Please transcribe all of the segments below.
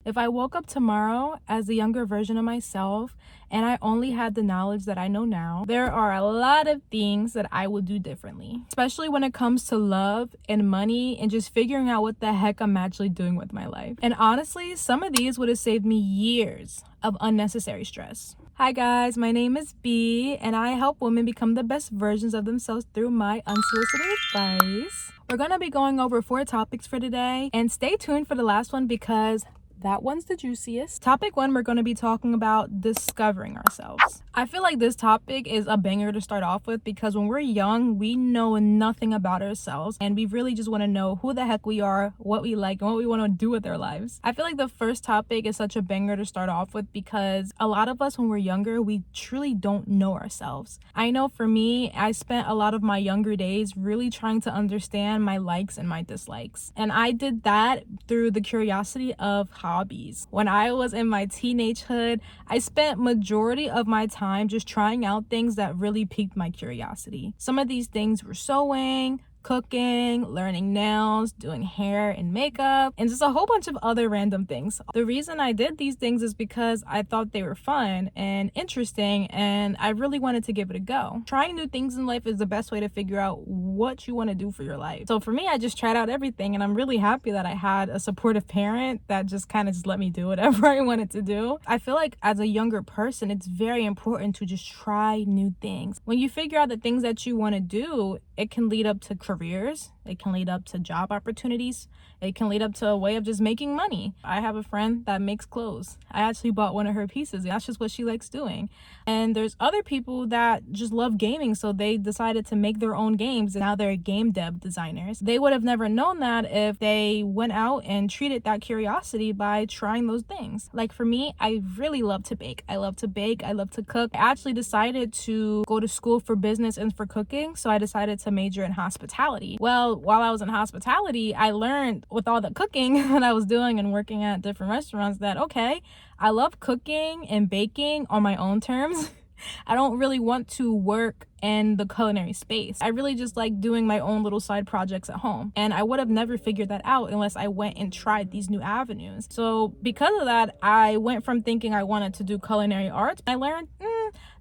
If I woke up tomorrow as a younger version of myself and I only had the knowledge that I know now, there are a lot of things that I would do differently, especially when it comes to love and money and just figuring out what the heck I'm actually doing with my life. And honestly, some of these would have saved me years of unnecessary stress. Hi guys, my name is B and I help women become the best versions of themselves through my unsolicited advice. We're going to be going over 4 topics for today, and stay tuned for the last one because that one's the juiciest. Topic 1, we're going to be talking about discovering ourselves. I feel like this topic is a banger to start off with because when we're young, we know nothing about ourselves and we really just want to know who the heck we are, what we like, and what we want to do with our lives. I feel like the first topic is such a banger to start off with because a lot of us when we're younger, we truly don't know ourselves. I know for me, I spent a lot of my younger days really trying to understand my likes and my dislikes. And I did that through the curiosity of hobbies. When I was in my teenagehood, I spent majority of my time just trying out things that really piqued my curiosity. Some of these things were sewing, cooking, learning nails, doing hair and makeup, and just a whole bunch of other random things. The reason I did these things is because I thought they were fun and interesting, and I really wanted to give it a go. Trying new things in life is the best way to figure out what you want to do for your life. So for me, I just tried out everything, and I'm really happy that I had a supportive parent that just kind of just let me do whatever I wanted to do. I feel like as a younger person, it's very important to just try new things. When you figure out the things that you want to do, it can lead up to careers, it can lead up to job opportunities, it can lead up to a way of just making money. I have a friend that makes clothes. I actually bought one of her pieces. That's just what she likes doing. And there's other people that just love gaming, so they decided to make their own games, and now they're game dev designers. They would have never known that if they went out and treated that curiosity by trying those things. Like for me, I really love to bake. I love to bake, I love to cook. I actually decided to go to school for business and for cooking, so I decided to major in hospitality. Well, while I was in hospitality, I learned with all the cooking that I was doing and working at different restaurants that, okay, I love cooking and baking on my own terms. I don't really want to work in the culinary space. I really just like doing my own little side projects at home. And I would have never figured that out unless I went and tried these new avenues. So because of that, I went from thinking I wanted to do culinary arts. I learned,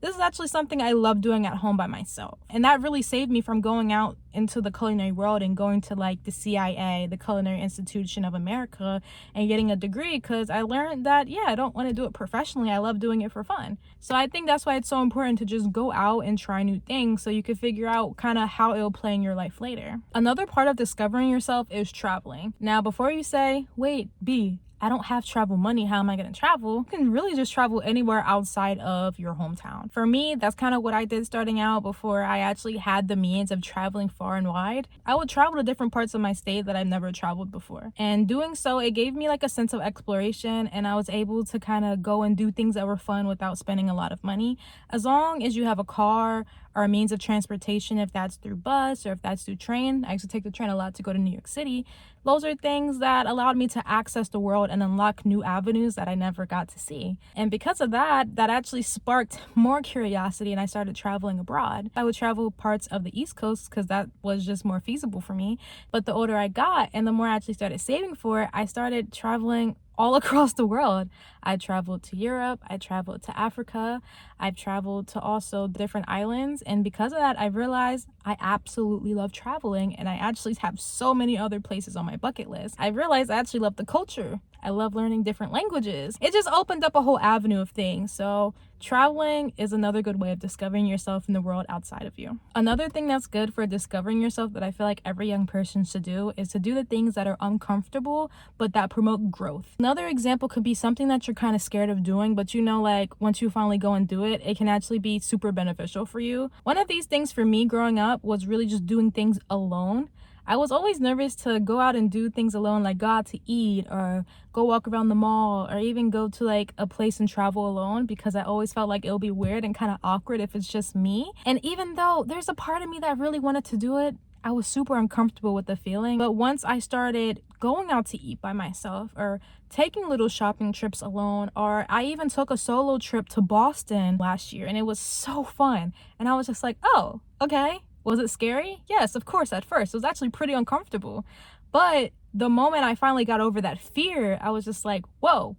this is actually something I love doing at home by myself. And that really saved me from going out into the culinary world and going to like the CIA, the Culinary Institution of America, and getting a degree, because I learned that, I don't want to do it professionally. I love doing it for fun. So I think that's why it's so important to just go out and try new things so you can figure out kind of how it'll play in your life later. Another part of discovering yourself is traveling. Now, before you say, wait, B, I don't have travel money, how am I going to travel? You can really just travel anywhere outside of your hometown. For me, that's kind of what I did starting out before I actually had the means of traveling far and wide. I would travel to different parts of my state that I've never traveled before. And doing so, it gave me like a sense of exploration, and I was able to kind of go and do things that were fun without spending a lot of money. As long as you have a car or a means of transportation, if that's through bus or if that's through train. I used to take the train a lot to go to New York City. Those are things that allowed me to access the world and unlock new avenues that I never got to see. And because of that, that actually sparked more curiosity, and I started traveling abroad. I would travel parts of the East Coast because that was just more feasible for me. But the older I got and the more I actually started saving for it, I started traveling all across the world. I traveled to Europe, I traveled to Africa, I've traveled to also different islands, and because of that, I realized I absolutely love traveling, and I actually have so many other places on my bucket list. I realized I actually love the culture. I love learning different languages. It just opened up a whole avenue of things. So traveling is another good way of discovering yourself in the world outside of you. Another thing that's good for discovering yourself that I feel like every young person should do is to do the things that are uncomfortable but that promote growth. Another example could be something that you're kind of scared of doing, but like once you finally go and do it, it can actually be super beneficial for you. One of these things for me growing up was really just doing things alone. I was always nervous to go out and do things alone, like go out to eat or go walk around the mall or even go to like a place and travel alone, because I always felt like it'll be weird and kind of awkward if it's just me. And even though there's a part of me that really wanted to do it, I was super uncomfortable with the feeling. But once I started going out to eat by myself or taking little shopping trips alone, or I even took a solo trip to Boston last year, and it was so fun. And I was just like, oh, okay. Was it scary? Yes, of course, at first. It was actually pretty uncomfortable. But the moment I finally got over that fear, I was just like, whoa,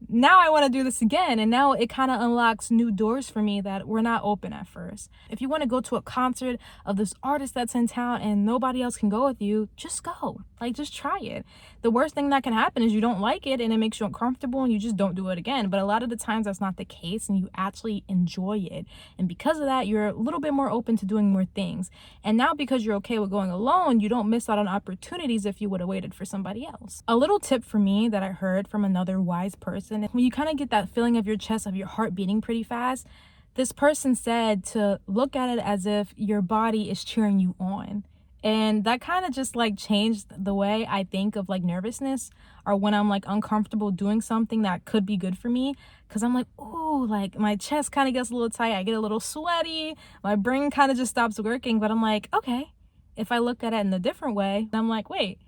now I want to do this again. And now it kind of unlocks new doors for me that were not open at first. If you want to go to a concert of this artist that's in town and nobody else can go with you, just go. Like, just try it. The worst thing that can happen is you don't like it and it makes you uncomfortable and you just don't do it again. But a lot of the times that's not the case and you actually enjoy it. And because of that, you're a little bit more open to doing more things. And now because you're okay with going alone, you don't miss out on opportunities if you would have waited for somebody else. A little tip for me that I heard from another wise person, when you kind of get that feeling of your chest, of your heart beating pretty fast, this person said to look at it as if your body is cheering you on. And that kind of just like changed the way I think of like nervousness, or when I'm like uncomfortable doing something that could be good for me. Cause I'm like, ooh, like my chest kind of gets a little tight. I get a little sweaty. My brain kind of just stops working. But I'm like, okay, if I look at it in a different way, I'm like, wait,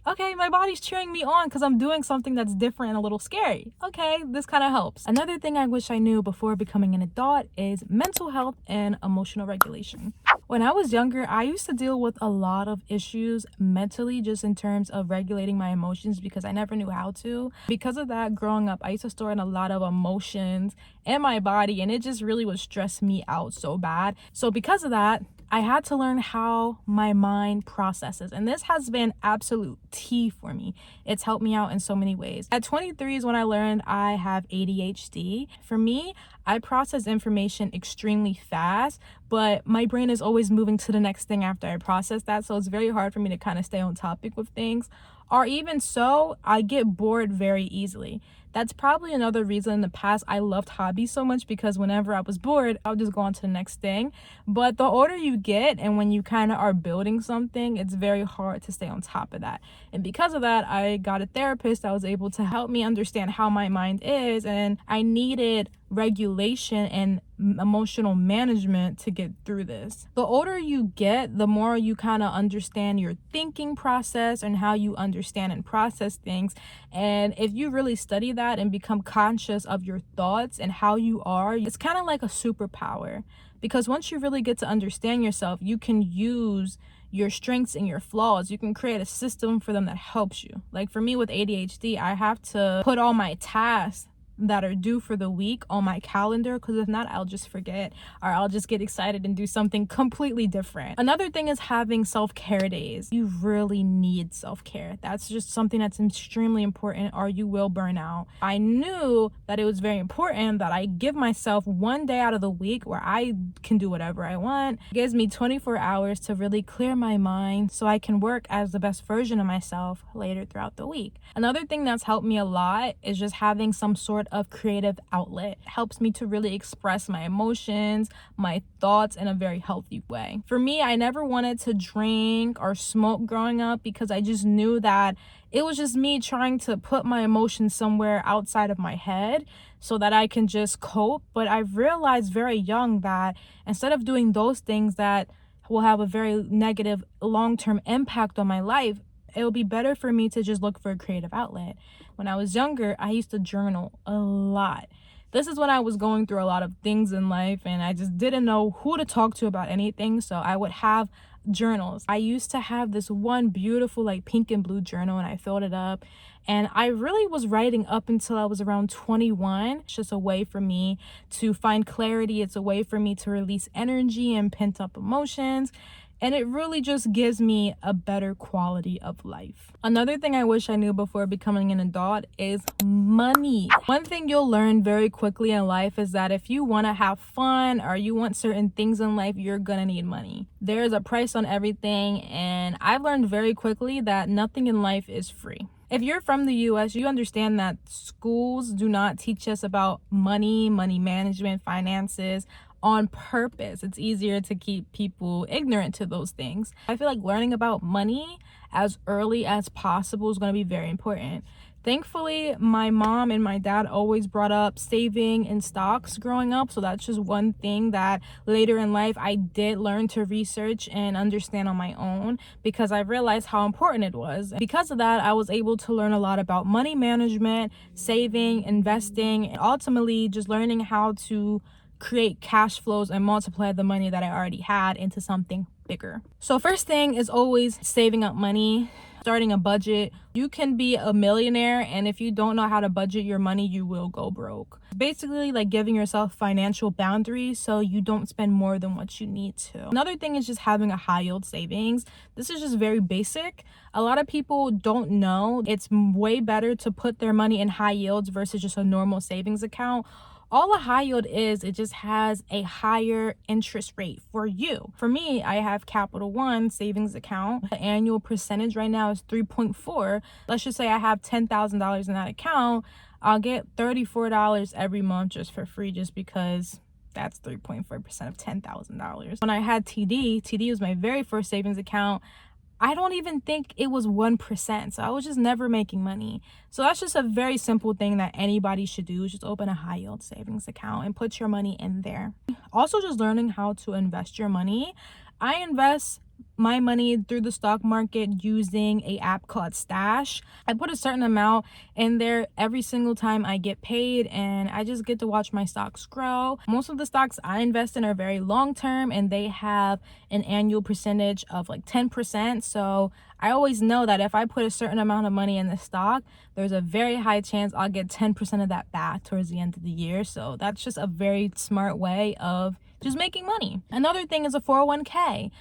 okay, my body's cheering me on because I'm doing something that's different and a little scary. Okay, this kind of helps. Another thing I wish I knew before becoming an adult is mental health and emotional regulation. When I was younger, I used to deal with a lot of issues mentally, just in terms of regulating my emotions, because I never knew how to. Because of that, growing up, I used to store in a lot of emotions in my body, and it just really would stress me out so bad. So because of that, I had to learn how my mind processes, and this has been absolute tea for me. It's helped me out in so many ways. At 23 is when I learned I have ADHD. For me, I process information extremely fast, but my brain is always moving to the next thing after I process that, so it's very hard for me to kind of stay on topic with things. Or even so, I get bored very easily. That's probably another reason in the past I loved hobbies so much, because whenever I was bored, I would just go on to the next thing. But the older you get and when you kind of are building something, it's very hard to stay on top of that. And because of that, I got a therapist that was able to help me understand how my mind is, and I needed regulation and emotional management to get through this. The older you get, the more you kind of understand your thinking process and how you understand and process things. And if you really study that and become conscious of your thoughts and how you are, it's kind of like a superpower, because once you really get to understand yourself, you can use your strengths and your flaws. You can create a system for them that helps you. Like for me with ADHD, I have to put all my tasks that are due for the week on my calendar, because if not, I'll just forget, or I'll just get excited and do something completely different. Another thing is having self-care days. You really need self-care. That's just something that's extremely important, or you will burn out. I knew that it was very important that I give myself one day out of the week where I can do whatever I want. It gives me 24 hours to really clear my mind so I can work as the best version of myself later throughout the week. Another thing that's helped me a lot is just having some sort of creative outlet. It helps me to really express my emotions, my thoughts in a very healthy way. For me, I never wanted to drink or smoke growing up, because I just knew that it was just me trying to put my emotions somewhere outside of my head so that I can just cope. But I've realized very young that instead of doing those things that will have a very negative long-term impact on my life, it will be better for me to just look for a creative outlet. When I was younger, I used to journal a lot. This is when I was going through a lot of things in life and I just didn't know who to talk to about anything. So I would have journals. I used to have this one beautiful like pink and blue journal, and I filled it up. And I really was writing up until I was around 21. It's just a way for me to find clarity. It's a way for me to release energy and pent up emotions. And it really just gives me a better quality of life. Another thing I wish I knew before becoming an adult is money. One thing you'll learn very quickly in life is that if you want to have fun or you want certain things in life, you're gonna need money. There's a price on everything, and I've learned very quickly that nothing in life is free. If you're from the US, you understand that schools do not teach us about money management, finances, on purpose. It's easier to keep people ignorant to those things. I feel like learning about money as early as possible is going to be very important. Thankfully, my mom and my dad always brought up saving in stocks growing up. So that's just one thing that later in life I did learn to research and understand on my own, because I realized how important it was. Because of that, I was able to learn a lot about money management, saving, investing, and ultimately just learning how to create cash flows and multiply the money that I already had into something bigger. So first thing is always saving up money. starting a budget. You can be a millionaire, and if you don't know how to budget your money, you will go broke. Basically, like giving yourself financial boundaries so you don't spend more than what you need to. Another thing is just having a high yield savings. This is just very basic. A lot of people don't know it's way better to put their money in high yields versus just a normal savings account. All a high yield is, it just has a higher interest rate for you. For me, I have Capital One savings account. The annual percentage right now is 3.4. Let's just say I have $10,000 in that account. I'll get $34 every month just for free, just because that's 3.4% of $10,000. When I had TD was my very first savings account. I don't even think it was 1%. So I was just never making money. So that's just a very simple thing that anybody should do, is just open a high yield savings account and put your money in there. Also, just learning how to invest your money. I invest my money through the stock market using a app called Stash. I put a certain amount in there every single time I get paid, and I just get to watch my stocks grow. Most of the stocks I invest in are very long term, and they have an annual percentage of like 10%. So I always know that if I put a certain amount of money in the stock, there's a very high chance I'll get 10% of that back towards the end of the year. So that's just a very smart way of just making money. Another thing is a 401k.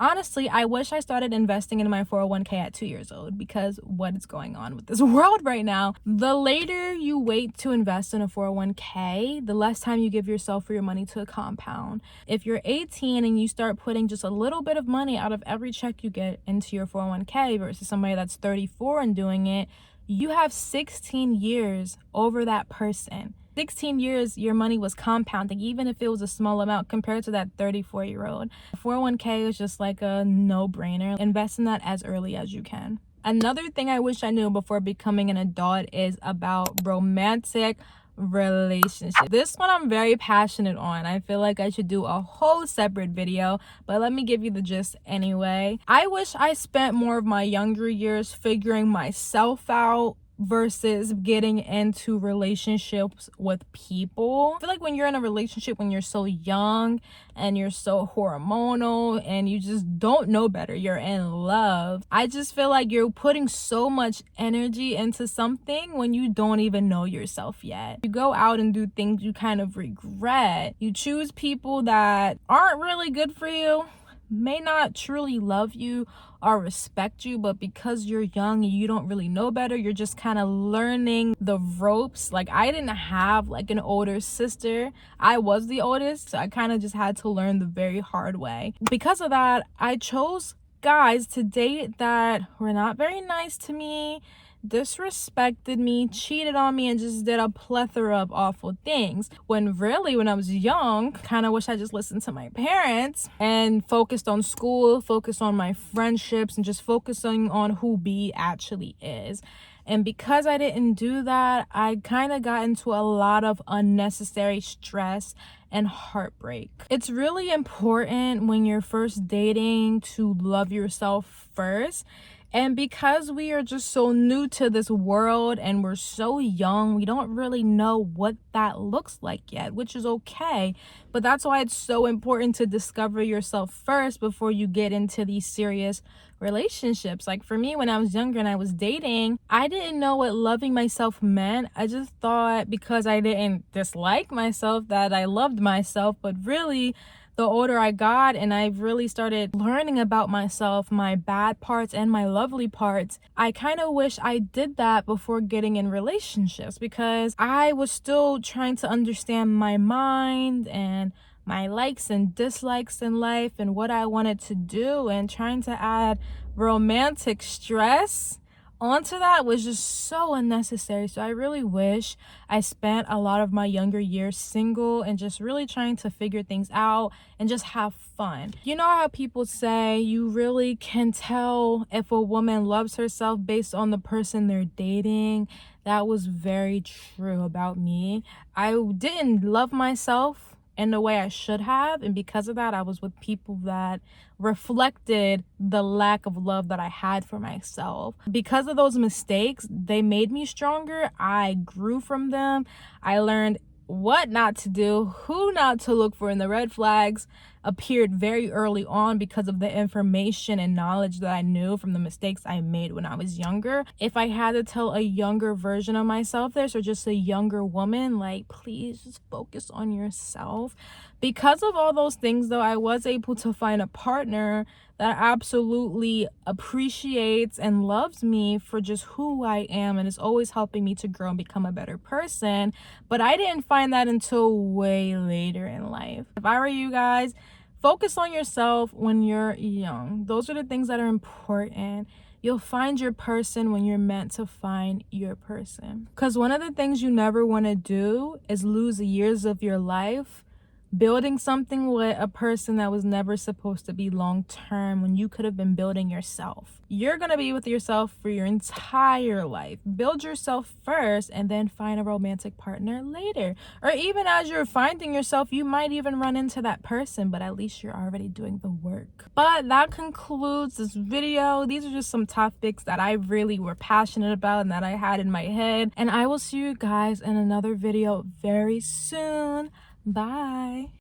Honestly, I wish I started investing in my 401k at 2 years old, because what is going on with this world right now? The later you wait to invest in a 401k, the less time you give yourself for your money to compound. If you're 18 and you start putting just a little bit of money out of every check you get into your 401k versus somebody that's 34 and doing it, you have 16 years over that person. 16 years your money was compounding, even if it was a small amount compared to that 34-year-old. 401k is just like a no-brainer. Invest in that as early as you can. Another thing I wish I knew before becoming an adult is about romantic relationship. This one I'm very passionate on. I feel like I should do a whole separate video, but let me give you the gist anyway. I wish I spent more of my younger years figuring myself out versus getting into relationships with people. I feel like when you're in a relationship, when you're so young and you're so hormonal and you just don't know better, you're in love, I just feel like you're putting so much energy into something when you don't even know yourself yet. You go out and do things you kind of regret. You choose people that aren't really good for you, may not truly love you or respect you, but because you're young and you don't really know better, you're just kind of learning the ropes. Like, I didn't have like an older sister. I was the oldest, so I kind of just had to learn the very hard way. Because of that, I chose guys to date that were not very nice to me, disrespected me, cheated on me, and just did a plethora of awful things. When really, when I was young, kind of wish I just listened to my parents and focused on school, focused on my friendships, and just focusing on who B actually is. And because I didn't do that, I kind of got into a lot of unnecessary stress and heartbreak. It's really important when you're first dating to love yourself first. And because we are just so new to this world and we're so young, we don't really know what that looks like yet, which is okay. But that's why it's so important to discover yourself first before you get into these serious relationships. Like for me, when I was younger and I was dating, I didn't know what loving myself meant. I just thought because I didn't dislike myself that I loved myself, but really, the older I got and I really started learning about myself, my bad parts and my lovely parts, I kind of wish I did that before getting in relationships, because I was still trying to understand my mind and my likes and dislikes in life and what I wanted to do, and trying to add romantic stress onto that was just so unnecessary. So I really wish I spent a lot of my younger years single and just really trying to figure things out and just have fun. You know how people say you really can tell if a woman loves herself based on the person they're dating? That was very true about me. I didn't love myself in the way I should have, and because of that, I was with people that reflected the lack of love that I had for myself. Because of those mistakes, they made me stronger. I grew from them. I learned what not to do, who not to look for in the red flags, appeared very early on because of the information and knowledge that I knew from the mistakes I made when I was younger. If I had to tell a younger version of myself this, or just a younger woman, like, please just focus on yourself. Because of all those things, though, I was able to find a partner that absolutely appreciates and loves me for just who I am and is always helping me to grow and become a better person. But I didn't find that until way later in life. If I were you guys, focus on yourself when you're young. Those are the things that are important. You'll find your person when you're meant to find your person. Because one of the things you never want to do is lose years of your life building something with a person that was never supposed to be long term when you could have been building yourself. You're going to be with yourself for your entire life. Build yourself first and then find a romantic partner later. Or even as you're finding yourself, you might even run into that person, but at least you're already doing the work. But that concludes this video. These are just some topics that I really were passionate about and that I had in my head. And I will see you guys in another video very soon. Bye.